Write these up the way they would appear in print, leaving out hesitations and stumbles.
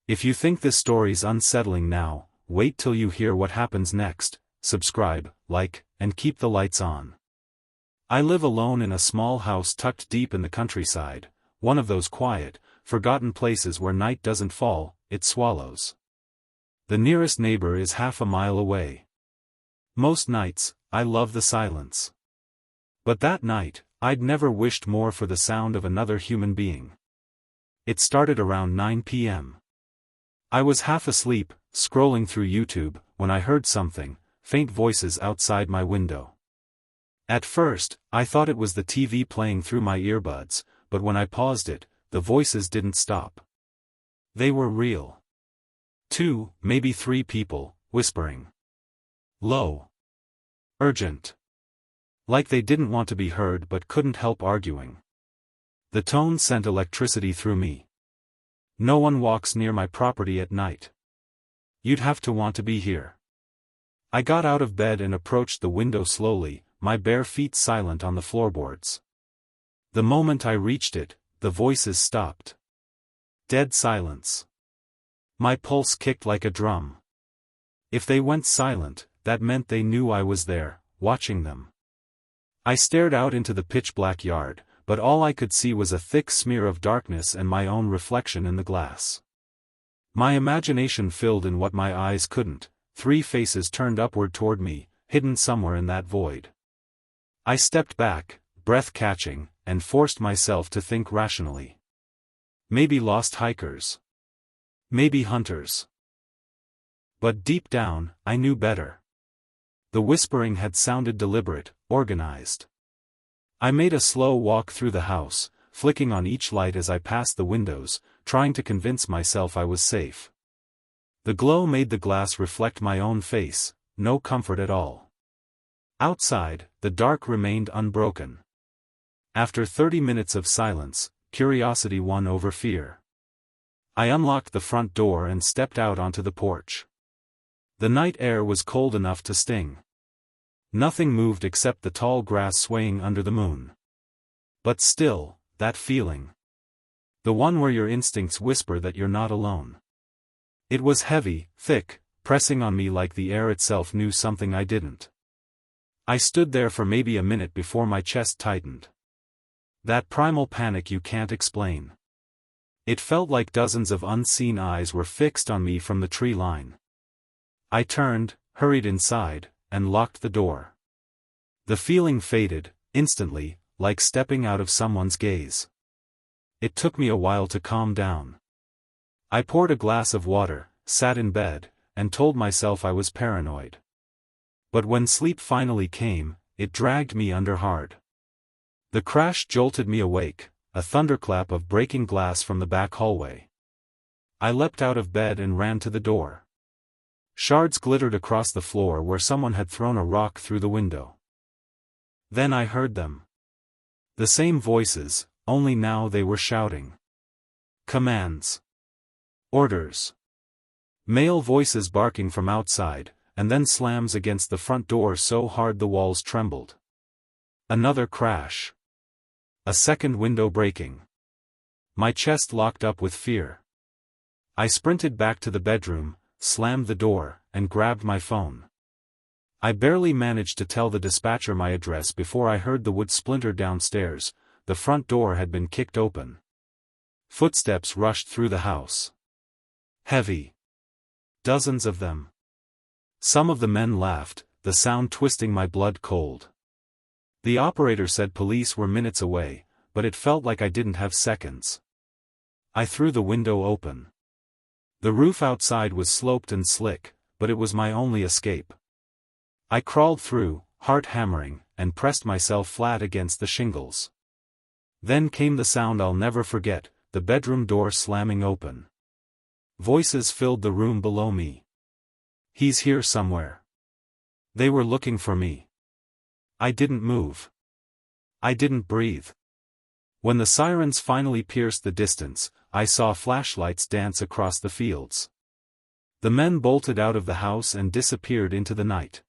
If you think this story's unsettling now, wait till you hear what happens next. Subscribe, like, and keep the lights on. I live alone in a small house tucked deep in the countryside, one of those quiet, forgotten places where night doesn't fall, it swallows. The nearest neighbor is half a mile away. Most nights, I love the silence. But that night, I'd never wished more for the sound of another human being. It started around 9 p.m. I was half asleep, scrolling through YouTube, when I heard something, faint voices outside my window. At first, I thought it was the TV playing through my earbuds, but when I paused it, the voices didn't stop. They were real. 2, maybe 3 people, whispering. Low. Urgent. Like they didn't want to be heard but couldn't help arguing. The tone sent electricity through me. No one walks near my property at night. You'd have to want to be here. I got out of bed and approached the window slowly, my bare feet silent on the floorboards. The moment I reached it, the voices stopped. Dead silence. My pulse kicked like a drum. If they went silent, that meant they knew I was there, watching them. I stared out into the pitch-black yard, but all I could see was a thick smear of darkness and my own reflection in the glass. My imagination filled in what my eyes couldn't, 3 faces turned upward toward me, hidden somewhere in that void. I stepped back, breath catching, and forced myself to think rationally. Maybe lost hikers. Maybe hunters. But deep down, I knew better. The whispering had sounded deliberate, organized. I made a slow walk through the house, flicking on each light as I passed the windows, trying to convince myself I was safe. The glow made the glass reflect my own face, no comfort at all. Outside, the dark remained unbroken. After 30 minutes of silence, curiosity won over fear. I unlocked the front door and stepped out onto the porch. The night air was cold enough to sting. Nothing moved except the tall grass swaying under the moon. But still, that feeling. The one where your instincts whisper that you're not alone. It was heavy, thick, pressing on me like the air itself knew something I didn't. I stood there for maybe a minute before my chest tightened. That primal panic you can't explain. It felt like dozens of unseen eyes were fixed on me from the tree line. I turned, hurried inside, and locked the door. The feeling faded, instantly, like stepping out of someone's gaze. It took me a while to calm down. I poured a glass of water, sat in bed, and told myself I was paranoid. But when sleep finally came, it dragged me under hard. The crash jolted me awake, a thunderclap of breaking glass from the back hallway. I leapt out of bed and ran to the door. Shards glittered across the floor where someone had thrown a rock through the window. Then I heard them. The same voices, only now they were shouting. Commands. Orders. Male voices barking from outside, and then slams against the front door so hard the walls trembled. Another crash. A second window breaking. My chest locked up with fear. I sprinted back to the bedroom, slammed the door, and grabbed my phone. I barely managed to tell the dispatcher my address before I heard the wood splinter downstairs. The front door had been kicked open. Footsteps rushed through the house. Heavy. Dozens of them. Some of the men laughed, the sound twisting my blood cold. The operator said police were minutes away, but it felt like I didn't have seconds. I threw the window open. The roof outside was sloped and slick, but it was my only escape. I crawled through, heart hammering, and pressed myself flat against the shingles. Then came the sound I'll never forget, the bedroom door slamming open. Voices filled the room below me. He's here somewhere. They were looking for me. I didn't move. I didn't breathe. When the sirens finally pierced the distance, I saw flashlights dance across the fields. The men bolted out of the house and disappeared into the night.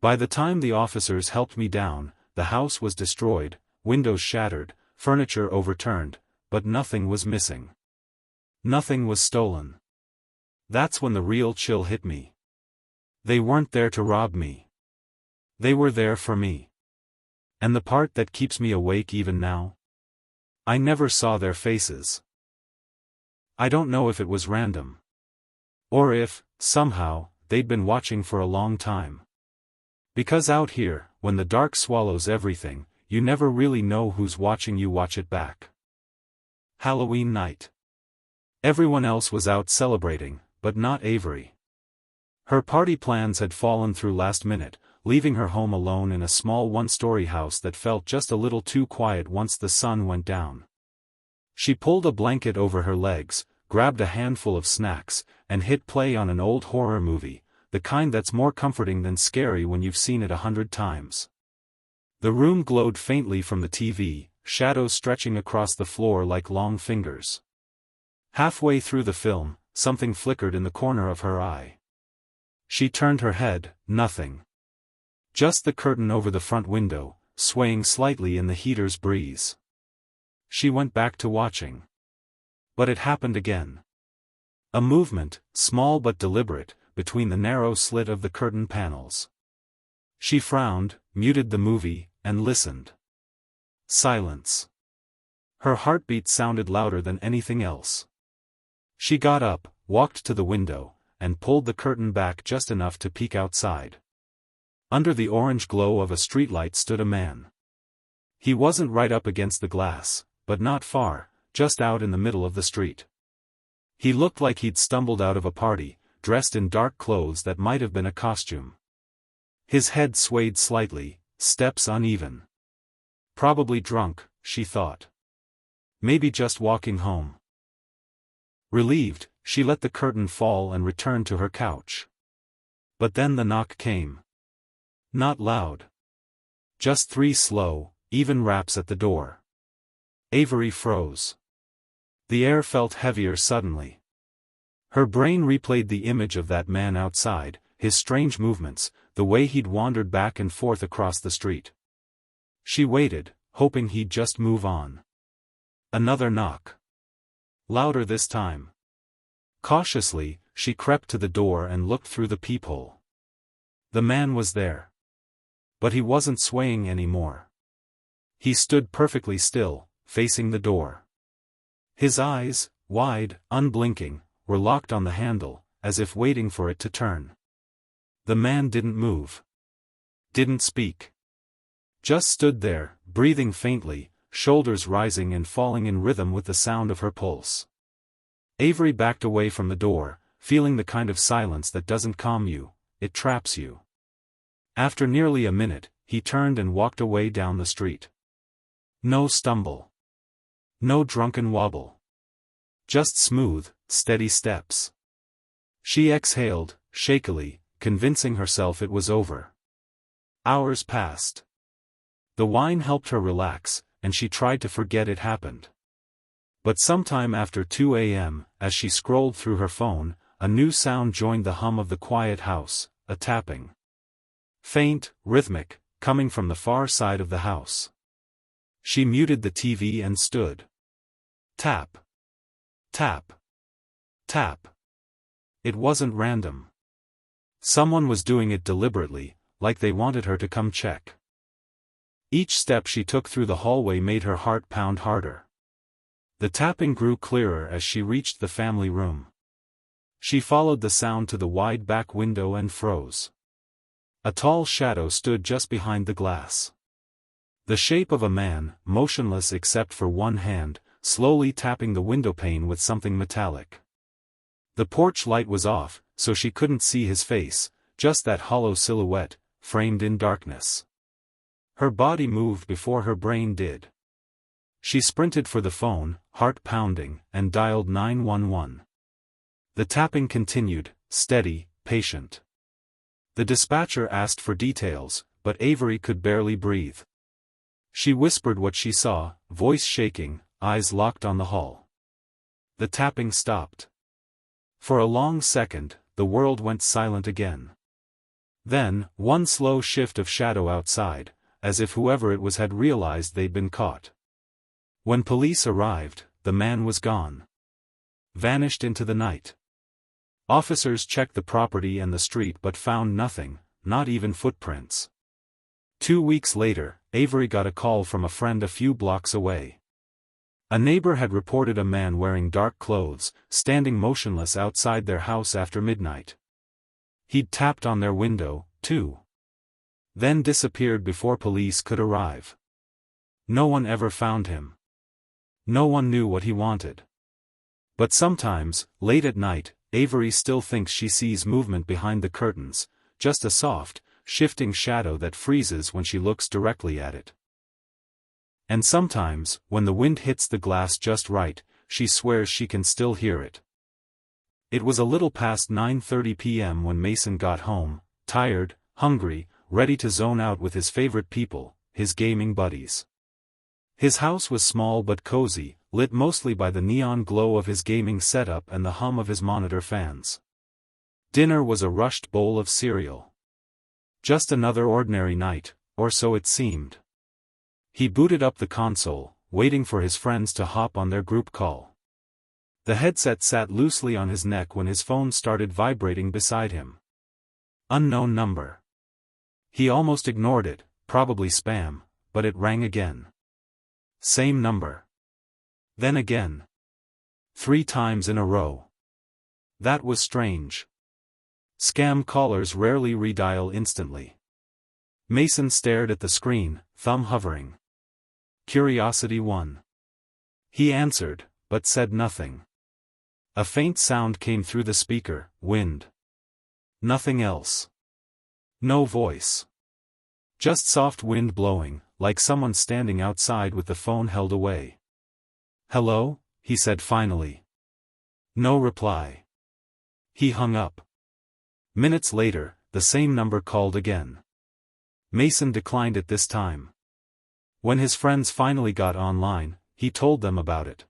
By the time the officers helped me down, the house was destroyed, windows shattered, furniture overturned, but nothing was missing. Nothing was stolen. That's when the real chill hit me. They weren't there to rob me. They were there for me. And the part that keeps me awake even now? I never saw their faces. I don't know if it was random. Or if, somehow, they'd been watching for a long time. Because out here, when the dark swallows everything, you never really know who's watching you watch it back. Halloween night. Everyone else was out celebrating, but not Avery. Her party plans had fallen through last minute, leaving her home alone in a small one-story house that felt just a little too quiet once the sun went down. She pulled a blanket over her legs, grabbed a handful of snacks, and hit play on an old horror movie, the kind that's more comforting than scary when you've seen it 100 times. The room glowed faintly from the TV, shadows stretching across the floor like long fingers. Halfway through the film, something flickered in the corner of her eye. She turned her head, nothing. Just the curtain over the front window, swaying slightly in the heater's breeze. She went back to watching. But it happened again. A movement, small but deliberate, between the narrow slit of the curtain panels. She frowned, muted the movie, and listened. Silence. Her heartbeat sounded louder than anything else. She got up, walked to the window, and pulled the curtain back just enough to peek outside. Under the orange glow of a streetlight stood a man. He wasn't right up against the glass, but not far, just out in the middle of the street. He looked like he'd stumbled out of a party, dressed in dark clothes that might have been a costume. His head swayed slightly, steps uneven. Probably drunk, she thought. Maybe just walking home. Relieved, she let the curtain fall and returned to her couch. But then the knock came. Not loud. Just 3 slow, even raps at the door. Avery froze. The air felt heavier suddenly. Her brain replayed the image of that man outside, his strange movements, the way he'd wandered back and forth across the street. She waited, hoping he'd just move on. Another knock. Louder this time. Cautiously, she crept to the door and looked through the peephole. The man was there. But he wasn't swaying anymore. He stood perfectly still, facing the door. His eyes, wide, unblinking, were locked on the handle, as if waiting for it to turn. The man didn't move. Didn't speak. Just stood there, breathing faintly, shoulders rising and falling in rhythm with the sound of her pulse. Avery backed away from the door, feeling the kind of silence that doesn't calm you, it traps you. After nearly a minute, he turned and walked away down the street. No stumble. No drunken wobble. Just smooth, steady steps. She exhaled, shakily, convincing herself it was over. Hours passed. The wine helped her relax, and she tried to forget it happened. But sometime after 2 a.m., as she scrolled through her phone, a new sound joined the hum of the quiet house, a tapping. Faint, rhythmic, coming from the far side of the house. She muted the TV and stood. Tap. Tap. Tap. It wasn't random. Someone was doing it deliberately, like they wanted her to come check. Each step she took through the hallway made her heart pound harder. The tapping grew clearer as she reached the family room. She followed the sound to the wide back window and froze. A tall shadow stood just behind the glass. The shape of a man, motionless except for one hand, slowly tapping the windowpane with something metallic. The porch light was off, so she couldn't see his face, just that hollow silhouette, framed in darkness. Her body moved before her brain did. She sprinted for the phone, heart pounding, and dialed 911. The tapping continued, steady, patient. The dispatcher asked for details, but Avery could barely breathe. She whispered what she saw, voice shaking, eyes locked on the hall. The tapping stopped. For a long second, the world went silent again. Then, one slow shift of shadow outside, as if whoever it was had realized they'd been caught. When police arrived, the man was gone. Vanished into the night. Officers checked the property and the street but found nothing, not even footprints. 2 weeks later, Avery got a call from a friend a few blocks away. A neighbor had reported a man wearing dark clothes, standing motionless outside their house after midnight. He'd tapped on their window, too. Then disappeared before police could arrive. No one ever found him. No one knew what he wanted. But sometimes, late at night, Avery still thinks she sees movement behind the curtains, just a soft, shifting shadow that freezes when she looks directly at it. And sometimes, when the wind hits the glass just right, she swears she can still hear it. It was a little past 9:30 p.m. when Mason got home, tired, hungry, ready to zone out with his favorite people, his gaming buddies. His house was small but cozy, lit mostly by the neon glow of his gaming setup and the hum of his monitor fans. Dinner was a rushed bowl of cereal. Just another ordinary night, or so it seemed. He booted up the console, waiting for his friends to hop on their group call. The headset sat loosely on his neck when his phone started vibrating beside him. Unknown number. He almost ignored it, probably spam, but it rang again. Same number. Then again. 3 times in a row. That was strange. Scam callers rarely redial instantly. Mason stared at the screen, thumb hovering. Curiosity won. He answered, but said nothing. A faint sound came through the speaker, wind. Nothing else. No voice. Just soft wind blowing, like someone standing outside with the phone held away. "Hello?" he said finally. No reply. He hung up. Minutes later, the same number called again. Mason declined it this time. When his friends finally got online, he told them about it.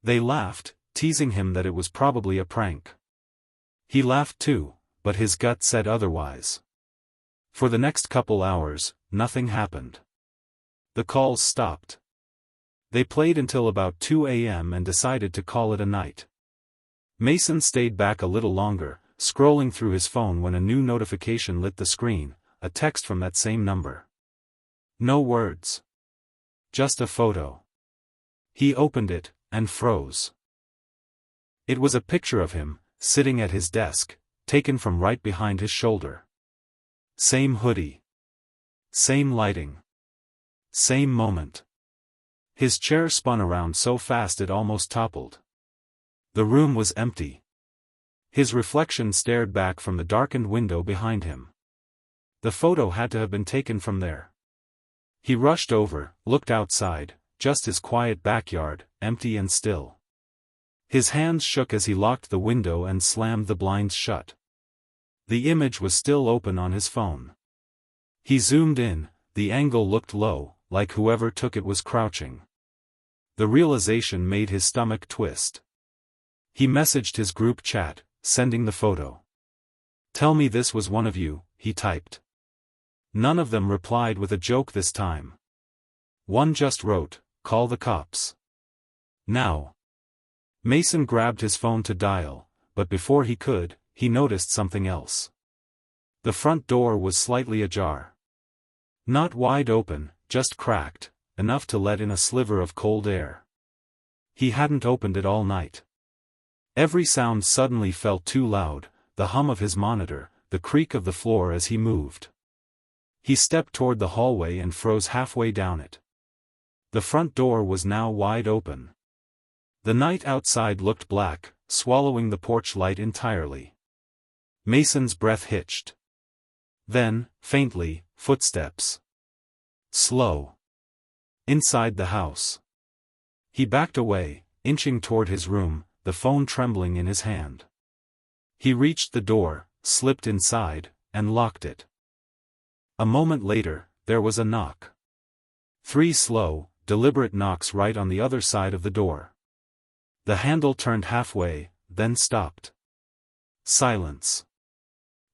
They laughed, teasing him that it was probably a prank. He laughed too, but his gut said otherwise. For the next couple hours, nothing happened. The calls stopped. They played until about 2 a.m. and decided to call it a night. Mason stayed back a little longer, scrolling through his phone when a new notification lit the screen, a text from that same number. No words. Just a photo. He opened it, and froze. It was a picture of him, sitting at his desk, taken from right behind his shoulder. Same hoodie. Same lighting. Same moment. His chair spun around so fast it almost toppled. The room was empty. His reflection stared back from the darkened window behind him. The photo had to have been taken from there. He rushed over, looked outside, just his quiet backyard, empty and still. His hands shook as he locked the window and slammed the blinds shut. The image was still open on his phone. He zoomed in, the angle looked low, like whoever took it was crouching. The realization made his stomach twist. He messaged his group chat, sending the photo. "Tell me this was one of you," he typed. None of them replied with a joke this time. One just wrote, "Call the cops. Now." Mason grabbed his phone to dial, but before he could, he noticed something else. The front door was slightly ajar. Not wide open, just cracked, enough to let in a sliver of cold air. He hadn't opened it all night. Every sound suddenly felt too loud, the hum of his monitor, the creak of the floor as he moved. He stepped toward the hallway and froze halfway down it. The front door was now wide open. The night outside looked black, swallowing the porch light entirely. Mason's breath hitched. Then, faintly, footsteps. Slow. Inside the house. He backed away, inching toward his room, the phone trembling in his hand. He reached the door, slipped inside, and locked it. A moment later, there was a knock. 3 slow, deliberate knocks right on the other side of the door. The handle turned halfway, then stopped. Silence.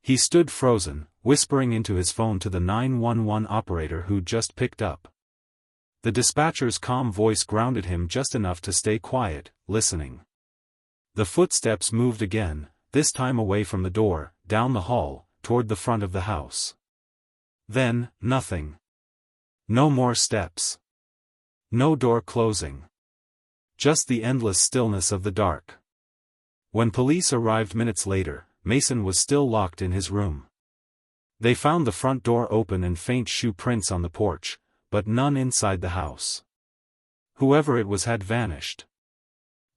He stood frozen, whispering into his phone to the 911 operator who'd just picked up. The dispatcher's calm voice grounded him just enough to stay quiet, listening. The footsteps moved again, this time away from the door, down the hall, toward the front of the house. Then, nothing. No more steps. No door closing. Just the endless stillness of the dark. When police arrived minutes later, Mason was still locked in his room. They found the front door open and faint shoe prints on the porch, but none inside the house. Whoever it was had vanished.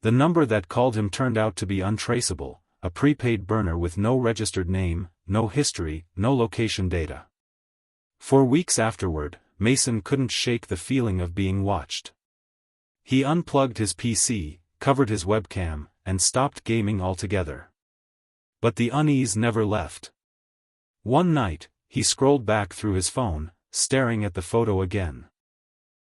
The number that called him turned out to be untraceable, a prepaid burner with no registered name, no history, no location data. For weeks afterward, Mason couldn't shake the feeling of being watched. He unplugged his PC, covered his webcam, and stopped gaming altogether. But the unease never left. One night, he scrolled back through his phone, staring at the photo again.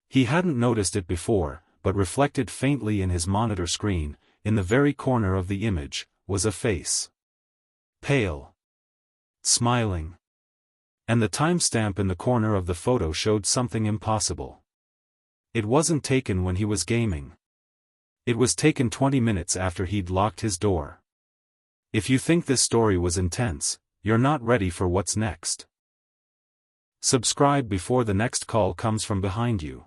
He hadn't noticed it before, but reflected faintly in his monitor screen, in the very corner of the image, was a face. Pale. Smiling. And the timestamp in the corner of the photo showed something impossible. It wasn't taken when he was gaming. It was taken 20 minutes after he'd locked his door. If you think this story was intense, you're not ready for what's next. Subscribe before the next call comes from behind you.